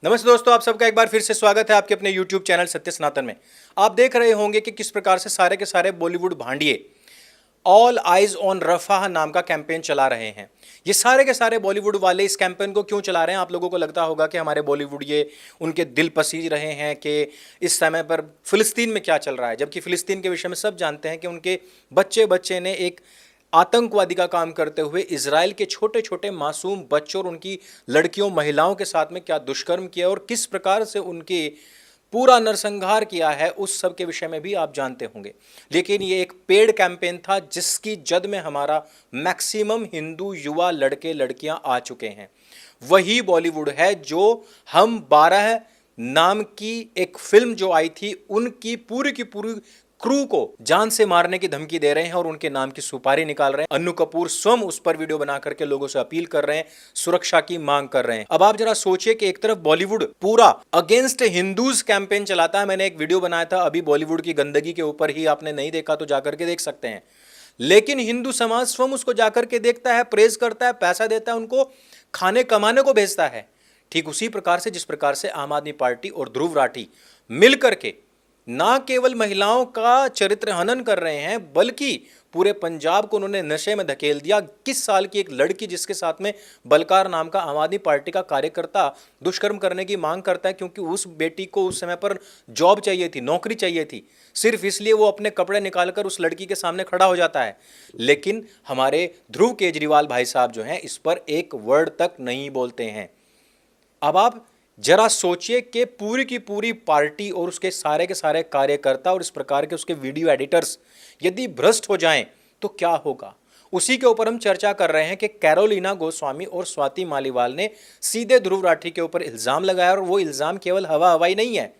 नमस्ते दोस्तों, आप सबका एक बार फिर से स्वागत है आपके अपने YouTube चैनल सत्य सनातन में। आप देख रहे होंगे कि किस प्रकार से सारे के सारे Bollywood Bhandiye all eyes on Rafah नाम का कैंपेन चला रहे हैं। ये सारे के सारे बॉलीवुड वाले इस कैंपेन को क्यों चला रहे हैं? आप लोगों को लगता होगा कि हमारे बॉलीवुड ये उनके दिल पसीज रहे हैं कि इस समय पर फिलिस्तीन में क्या चल रहा है, जबकि फिलिस्तीन के विषय में सब जानते हैं कि उनके बच्चे बच्चे ने एक आतंकवादी का काम करते हुए इजराइल के छोटे छोटे मासूम बच्चों और उनकी लड़कियों महिलाओं के साथ में क्या दुष्कर्म किया और किस प्रकार से उनके पूरा नरसंहार किया है, उस सब के विषय में भी आप जानते होंगे। लेकिन ये एक पेड कैंपेन था जिसकी जद में हमारा मैक्सिमम हिंदू युवा लड़के लड़कियां आ चुके हैं। वही बॉलीवुड है जो हम 12 नाम की एक फिल्म जो आई थी उनकी पूरी की पूरी क्रू को जान से मारने की धमकी दे रहे हैं और उनके नाम की सुपारी निकाल रहे हैं। अन्नू कपूर स्वयं उस पर वीडियो बना करके लोगों से अपील कर रहे हैं, सुरक्षा की मांग कर रहे हैं। अब आप जरा सोचिए कि एक तरफ बॉलीवुड पूरा अगेंस्ट हिंदूज कैंपेन चलाता है। मैंने एक वीडियो बनाया था अभी बॉलीवुड की गंदगी के ऊपर ही, आपने नहीं देखा तो जाकर के देख सकते हैं। लेकिन हिंदू समाज स्वयं उसको जाकर के देखता है, प्रेज करता है, पैसा देता है, उनको खाने कमाने को भेजता है। ठीक उसी प्रकार से जिस प्रकार से आम आदमी पार्टी और ध्रुव राठी मिलकर के ना केवल महिलाओं का चरित्र हनन कर रहे हैं बल्कि पूरे पंजाब को उन्होंने नशे में धकेल दिया। 21 साल की एक लड़की जिसके साथ में बलकार नाम का आम आदमी पार्टी का कार्यकर्ता दुष्कर्म करने की मांग करता है, क्योंकि उस बेटी को उस समय पर जॉब चाहिए थी, नौकरी चाहिए थी, सिर्फ इसलिए वो अपने कपड़े निकालकर उस लड़की के सामने खड़ा हो जाता है। लेकिन हमारे ध्रुव केजरीवाल भाई साहब जो हैं इस पर एक वर्ड तक नहीं बोलते हैं। अब आप जरा सोचिए कि पूरी की पूरी पार्टी और उसके सारे के सारे कार्यकर्ता और इस प्रकार के उसके वीडियो एडिटर्स यदि भ्रष्ट हो जाएं तो क्या होगा। उसी के ऊपर हम चर्चा कर रहे हैं कि कैरोलिना गोस्वामी और स्वाति मालीवाल ने सीधे ध्रुव राठी के ऊपर इल्जाम लगाया और वो इल्जाम केवल हवा हवाई नहीं है,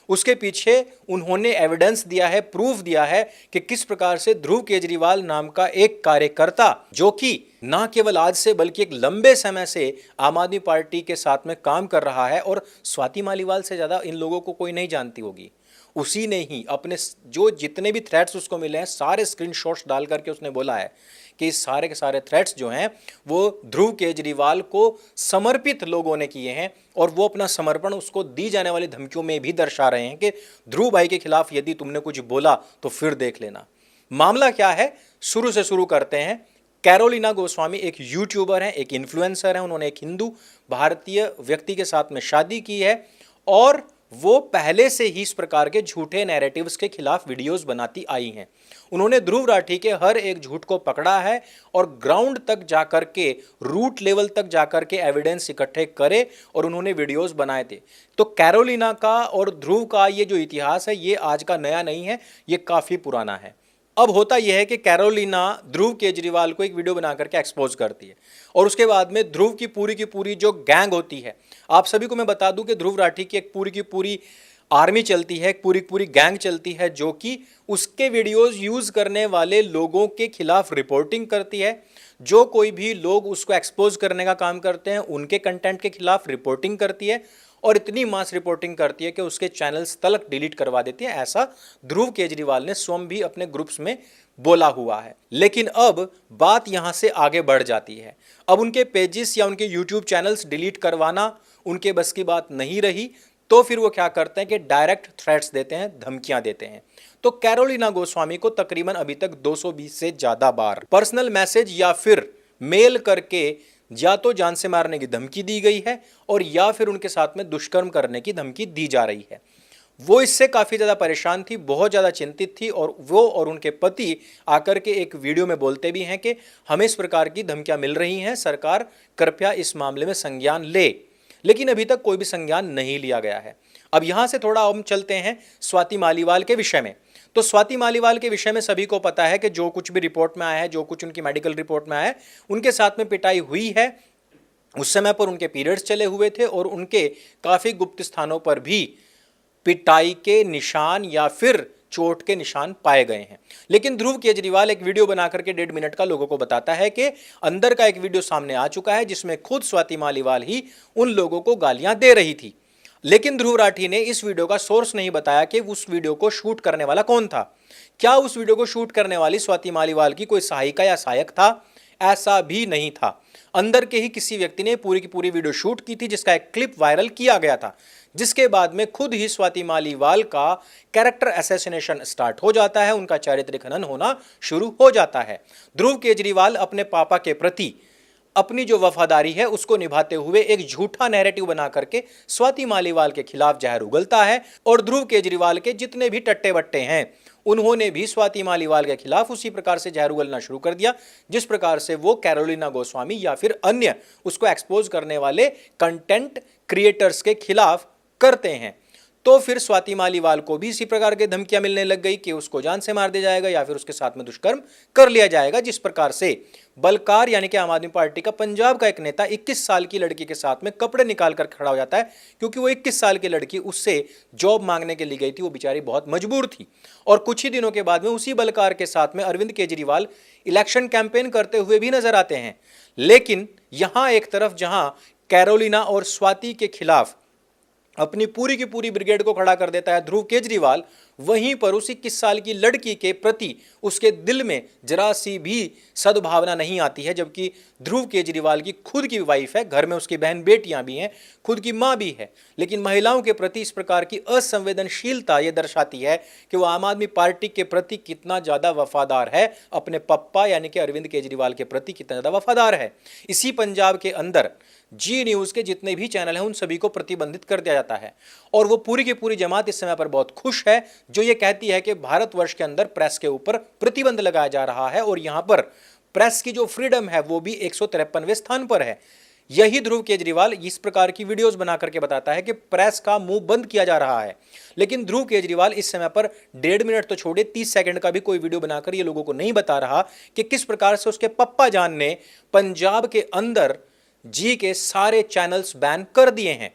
उसके पीछे उन्होंने एविडेंस दिया है, प्रूफ दिया है कि किस प्रकार से ध्रुव केजरीवाल नाम का एक कार्यकर्ता जो कि ना केवल आज से बल्कि एक लंबे समय से आम आदमी पार्टी के साथ में काम कर रहा है और स्वाति मालीवाल से ज्यादा इन लोगों को कोई नहीं जानती होगी, उसी ने ही अपने जो जितने भी थ्रेट्स उसको मिले हैं सारे स्क्रीनशॉट्स डाल करके उसने बोला है कि सारे के सारे थ्रेट्स जो हैं वो ध्रुव केजरीवाल को समर्पित लोगों ने किए हैं और वो अपना समर्पण उसको दी जाने वाली धमकियों में भी दर्शा रहे हैं कि ध्रुव भाई के खिलाफ यदि तुमने कुछ बोला तो फिर देख लेना। मामला क्या है, शुरू से शुरू करते हैं। कैरोलिना गोस्वामी एक यूट्यूबर हैं, एक इन्फ्लुएंसर हैं। उन्होंने एक हिंदू भारतीय व्यक्ति के साथ में शादी की है और वो पहले से ही इस प्रकार के झूठे नैरेटिव्स के खिलाफ वीडियोस बनाती आई हैं। उन्होंने ध्रुव राठी के हर एक झूठ को पकड़ा है और ग्राउंड तक जाकर के, रूट लेवल तक जाकर के एविडेंस इकट्ठे करे और उन्होंने वीडियोस बनाए थे। तो कैरोलिना का और ध्रुव का ये जो इतिहास है ये आज का नया नहीं है, ये काफ़ी पुराना है। अब होता यह है कि कैरोलिना ध्रुव केजरीवाल को एक वीडियो बना करके एक्सपोज करती है और उसके बाद में ध्रुव की पूरी जो गैंग होती है, आप सभी को मैं बता दूं कि ध्रुव राठी की एक पूरी की पूरी आर्मी चलती है, एक पूरी पूरी गैंग चलती है जो कि उसके वीडियोस यूज करने वाले लोगों के खिलाफ रिपोर्टिंग करती है। जो कोई भी लोग उसको एक्सपोज करने का काम करते हैं उनके कंटेंट के खिलाफ रिपोर्टिंग करती है और इतनी मास रिपोर्टिंग करती है कि उसके चैनल्स तलक डिलीट करवा देती है। ऐसा ध्रुव केजरीवाल ने स्वयं भी अपने ग्रुप्स में बोला हुआ है। लेकिन अब बात यहां से आगे बढ़ जाती है। अब उनके पेजेस या उनके यूट्यूब चैनल्स डिलीट करवाना उनके बस की बात नहीं रही, तो फिर वो क्या करते हैं कि डायरेक्ट थ्रेट्स देते हैं, धमकियां देते हैं। तो कैरोलिना गोस्वामी को तकरीबन अभी तक 220 से ज्यादा बार पर्सनल मैसेज या फिर मेल करके या तो जान से मारने की धमकी दी गई है और या फिर उनके साथ में दुष्कर्म करने की धमकी दी जा रही है। वो इससे काफ़ी ज़्यादा परेशान थी, बहुत ज़्यादा चिंतित थी और वो और उनके पति आकर के एक वीडियो में बोलते भी हैं कि हमें इस प्रकार की धमकियां मिल रही हैं, सरकार कृपया इस मामले में संज्ञान ले। लेकिन अभी तक कोई भी संज्ञान नहीं लिया गया है। अब यहाँ से थोड़ा हम चलते हैं स्वाति मालीवाल के विषय में। तो स्वाति मालीवाल के विषय में सभी को पता है कि जो कुछ भी रिपोर्ट में आया है, जो कुछ उनकी मेडिकल रिपोर्ट में आया है, उनके साथ में पिटाई हुई है। उस समय पर उनके पीरियड्स चले हुए थे और उनके काफ़ी गुप्त स्थानों पर भी पिटाई के निशान या फिर चोट के निशान पाए गए हैं। लेकिन ध्रुव केजरीवाल एक वीडियो बनाकर के 1.5 मिनट का लोगों को बताता है कि अंदर का एक वीडियो सामने आ चुका है जिसमें खुद स्वाति मालीवाल ही उन लोगों को गालियां दे रही थी। लेकिन ध्रुव राठी ने इस वीडियो का सोर्स नहीं बताया कि उस वीडियो को शूट करने वाला कौन था। क्या उस वीडियो को शूट करने वाली स्वाति मालीवाल की कोई सहायिका या सहायक था? ऐसा भी नहीं था। अंदर के ही किसी व्यक्ति ने पूरी की पूरी वीडियो शूट की थी, जिसका एक क्लिप वायरल किया गया था, जिसके बाद में खुद ही स्वाति मालीवाल का कैरेक्टर असैसिनेशन स्टार्ट हो जाता है, उनका चारित्रिक हनन होना शुरू हो जाता है। ध्रुव केजरीवाल अपने पापा के प्रति अपनी जो वफादारी है उसको निभाते हुए एक झूठा नैरेटिव बना करके स्वाति मालीवाल के खिलाफ जहर उगलता है, और ध्रुव केजरीवाल के जितने भी टट्टे बट्टे हैं उन्होंने भी स्वाति मालीवाल के खिलाफ उसी प्रकार से जहर उगलना शुरू कर दिया, जिस प्रकार से वो कैरोलिना गोस्वामी या फिर अन्य उसको एक्सपोज करने वाले कंटेंट क्रिएटर्स के खिलाफ करते हैं। तो फिर स्वाति मालीवाल को भी इसी प्रकार के धमकियां मिलने लग गई कि उसको जान से मार दिया जाएगा या फिर उसके साथ में दुष्कर्म कर लिया जाएगा, जिस प्रकार से बलकार यानी कि आम आदमी पार्टी का पंजाब का एक नेता 21 साल की लड़की के साथ में कपड़े निकाल कर खड़ा हो जाता है, क्योंकि वो 21 साल की लड़की उससे जॉब मांगने के लिए गई थी, वो बेचारी बहुत मजबूर थी। और कुछ ही दिनों के बाद में उसी बलकार के साथ में अरविंद केजरीवाल इलेक्शन कैंपेन करते हुए भी नजर आते हैं। लेकिन यहां एक तरफ जहां कैरोलिना और स्वाति के खिलाफ अपनी पूरी की पूरी ब्रिगेड को खड़ा कर देता है ध्रुव केजरीवाल, वहीं पर उस 21 साल की लड़की के प्रति उसके दिल में जरा सी भी सद्भावना नहीं आती है, जबकि ध्रुव केजरीवाल की खुद की वाइफ है, घर में उसकी बहन बेटियां भी हैं, खुद की मां भी है, लेकिन महिलाओं के प्रति इस प्रकार की असंवेदनशीलता ये दर्शाती है कि वो आम आदमी पार्टी के प्रति कितना ज्यादा वफादार है, अपने पप्पा यानी कि अरविंद केजरीवाल के प्रति कितना ज्यादा वफादार है। इसी पंजाब के अंदर जी न्यूज के जितने भी चैनल हैं उन सभी को प्रतिबंधित कर दिया जाता है, और वो पूरी की पूरी जमात इस समय पर बहुत खुश है, जो ये कहती है कि भारतवर्ष के अंदर प्रेस के ऊपर प्रतिबंध लगाया जा रहा है और यहां पर प्रेस की जो फ्रीडम है वो भी 153वें स्थान पर है। यही ध्रुव केजरीवाल इस प्रकार की वीडियोस बना करके बताता है कि प्रेस का मुंह बंद किया जा रहा है, लेकिन ध्रुव केजरीवाल इस समय पर 1.5 मिनट तो छोड़े 30 सेकंड का भी कोई वीडियो बनाकर ये लोगों को नहीं बता रहा कि किस प्रकार से उसके पप्पा जान ने पंजाब के अंदर जी के सारे चैनल्स बैन कर दिए हैं।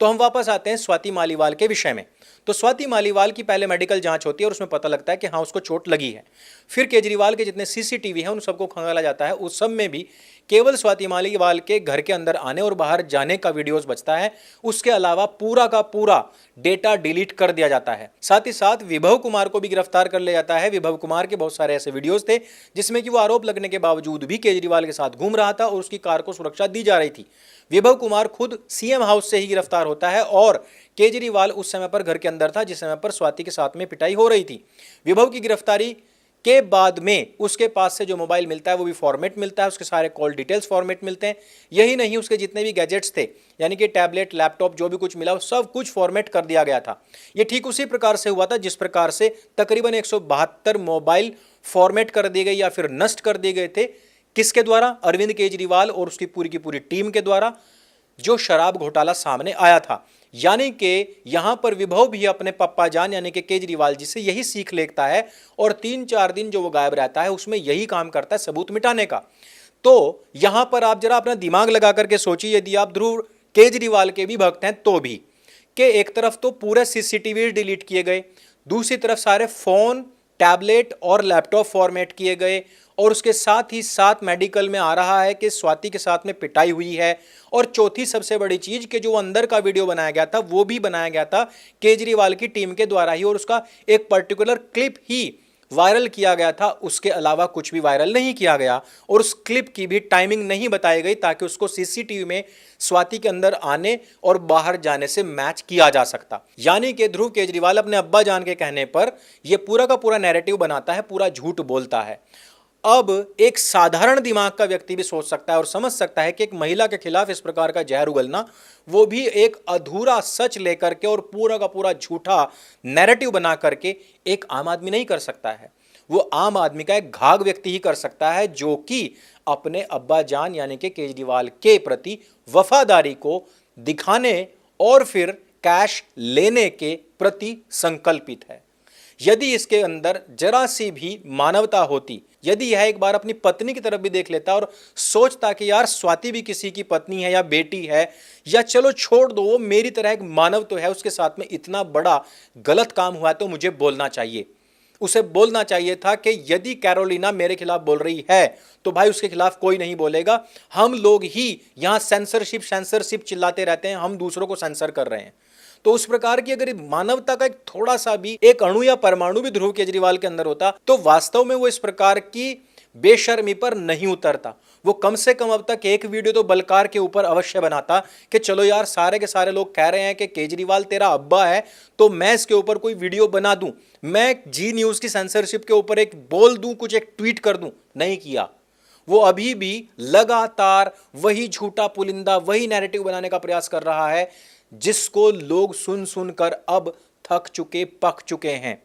तो हम वापस आते हैं स्वाति मालीवाल के विषय में। तो स्वाति मालीवाल की पहले मेडिकल जांच होती है और उसमें पता लगता है कि हाँ उसको चोट लगी है। फिर केजरीवाल के जितने सीसीटीवी हैं उन सबको खंगाला जाता है, उस सब में भी केवल स्वाति मालीवाल के घर के अंदर आने और बाहर जाने का वीडियोस बचता है, उसके अलावा पूरा का पूरा डेटा डिलीट कर दिया जाता है। साथ ही साथ विभव कुमार को भी गिरफ्तार कर लिया जाता है। विभव कुमार के बहुत सारे ऐसे वीडियोस थे जिसमें कि वो आरोप लगने के बावजूद भी केजरीवाल के साथ घूम रहा था और उसकी कार को सुरक्षा दी जा रही थी। विभव कुमार खुद सीएम हाउस से ही गिरफ्तार होता है और केजरीवाल उस समय पर घर के अंदर था जिस समय पर स्वाति के साथ में पिटाई हो रही थी। विभव की गिरफ्तारी के बाद में उसके पास से जो मोबाइल मिलता है वो भी फॉर्मेट मिलता है, उसके सारे कॉल डिटेल्स फॉर्मेट मिलते हैं। यही नहीं, उसके जितने भी गैजेट्स थे यानी कि टैबलेट, लैपटॉप, जो भी कुछ मिला वो सब कुछ फॉर्मेट कर दिया गया था। ये ठीक उसी प्रकार से हुआ था जिस प्रकार से तकरीबन 172 मोबाइल फॉर्मेट कर दिए गए या फिर नष्ट कर दिए गए थे। किसके द्वारा? अरविंद केजरीवाल और उसकी पूरी की पूरी टीम के द्वारा, जो शराब घोटाला सामने आया था। यानी कि यहां पर विभव भी अपने पप्पा जान यानी कि केजरीवाल जी से यही सीख लेता है और 3-4 दिन जो वो गायब रहता है उसमें यही काम करता है, सबूत मिटाने का। तो यहां पर आप जरा अपना दिमाग लगा करके सोचिए, यदि आप ध्रुव केजरीवाल के भी भक्त हैं तो भी, कि एक तरफ तो पूरे सीसीटीवी डिलीट किए गए, दूसरी तरफ सारे फोन, टैबलेट और लैपटॉप फॉर्मेट किए गए, और उसके साथ ही साथ मेडिकल में आ रहा है कि स्वाति के साथ में पिटाई हुई है। और चौथी सबसे बड़ी चीज कि जो अंदर का वीडियो बनाया गया था वो भी बनाया गया था केजरीवाल की टीम के द्वारा ही, और उसका एक पर्टिकुलर क्लिप ही वायरल किया गया था, उसके अलावा कुछ भी वायरल नहीं किया गया। और उस क्लिप की भी टाइमिंग नहीं बताई गई ताकि उसको सीसीटीवी में स्वाति के अंदर आने और बाहर जाने से मैच किया जा सकता। यानी कि ध्रुव केजरीवाल अपने अब्बा जान के कहने पर यह पूरा का पूरा नैरेटिव बनाता है, पूरा झूठ बोलता है। अब एक साधारण दिमाग का व्यक्ति भी सोच सकता है और समझ सकता है कि एक महिला के खिलाफ इस प्रकार का जहर उगलना, वो भी एक अधूरा सच लेकर के और पूरा का पूरा झूठा नैरेटिव बना करके एक आम आदमी नहीं कर सकता है। वो आम आदमी का एक घाघ व्यक्ति ही कर सकता है, जो कि अपने अब्बा जान यानी कि केजरीवाल के प्रति वफादारी को दिखाने और फिर कैश लेने के प्रति संकल्पित है। यदि इसके अंदर जरा सी भी मानवता होती, यदि यह एक बार अपनी पत्नी की तरफ भी देख लेता और सोचता कि यार स्वाति भी किसी की पत्नी है या बेटी है, या चलो छोड़ दो वो मेरी तरह एक मानव तो है, उसके साथ में इतना बड़ा गलत काम हुआ तो मुझे बोलना चाहिए। उसे बोलना चाहिए था कि यदि कैरोलिना मेरे खिलाफ बोल रही है तो भाई उसके खिलाफ कोई नहीं बोलेगा। हम लोग ही यहां सेंसरशिप चिल्लाते रहते हैं, हम दूसरों को सेंसर कर रहे हैं। तो उस प्रकार की अगर मानवता का एक थोड़ा सा भी एक अणु या परमाणु भी ध्रुव केजरीवाल के अंदर होता तो वास्तव में वो इस प्रकार की बेशर्मी पर नहीं उतरता। वो कम से कम अब तक एक वीडियो तो बलकार के ऊपर अवश्य बनाता कि चलो यार सारे के सारे लोग कह रहे हैं कि केजरीवाल तेरा अब्बा है तो मैं इसके ऊपर कोई वीडियो बना दूं, मैं जी न्यूज़ की सेंसरशिप के ऊपर एक बोल दूं, कुछ एक ट्वीट कर दूं। नहीं किया। वो अभी भी लगातार वही झूठा पुलिंदा, वही नैरेटिव बनाने का प्रयास कर रहा है जिसको लोग सुन सुनकर अब थक चुके, पक चुके हैं।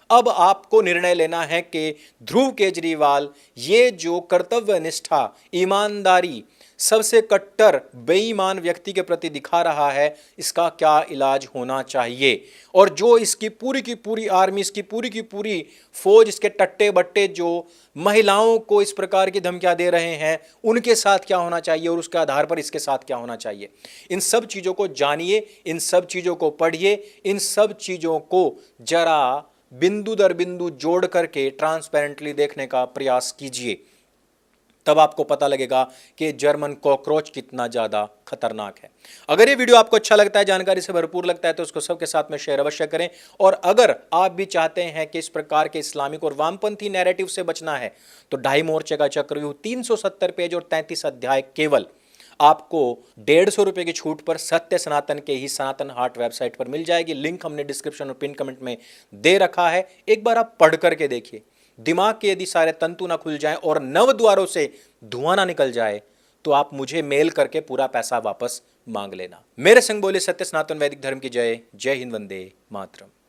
अब आपको निर्णय लेना है कि ध्रुव केजरीवाल ये जो कर्तव्य निष्ठा, ईमानदारी सबसे कट्टर बेईमान व्यक्ति के प्रति दिखा रहा है, इसका क्या इलाज होना चाहिए। और जो इसकी पूरी की पूरी आर्मी, इसकी पूरी की पूरी फौज, इसके टट्टे बट्टे जो महिलाओं को इस प्रकार की धमकियां दे रहे हैं, उनके साथ क्या होना चाहिए और उसके आधार पर इसके साथ क्या होना चाहिए। इन सब चीज़ों को जानिए, इन सब चीज़ों को पढ़िए, इन सब चीज़ों को जरा बिंदु दर बिंदु जोड़ करके ट्रांसपेरेंटली देखने का प्रयास कीजिए। तब आपको पता लगेगा कि जर्मन कॉकरोच कितना ज़्यादा खतरनाक है। अगर ये वीडियो आपको अच्छा लगता है, जानकारी से भरपूर लगता है, तो उसको सबके साथ में शेयर अवश्य करें। और अगर आप भी चाहते हैं कि इस प्रकार के इस्लामिक और वामपंथी नैरेटिव से बचना है, तो ढाई मोर्चे का चक्रव्यूह 370 पेज और 33 अध्याय केवल आपको 150 रुपये की छूट पर सत्य सनातन के ही सनातन हार्ट वेबसाइट पर मिल जाएगी। लिंक हमने डिस्क्रिप्शन और पिन कमेंट में दे रखा है। एक बार आप पढ़ करके देखिए। दिमाग के यदि सारे तंतु ना खुल जाएं और नव द्वारों से धुआं ना निकल जाए तो आप मुझे मेल करके पूरा पैसा वापस मांग लेना। मेरे संग बोले सत्य सनातन वैदिक धर्म की जय। जय हिंद, वंदे मातरम।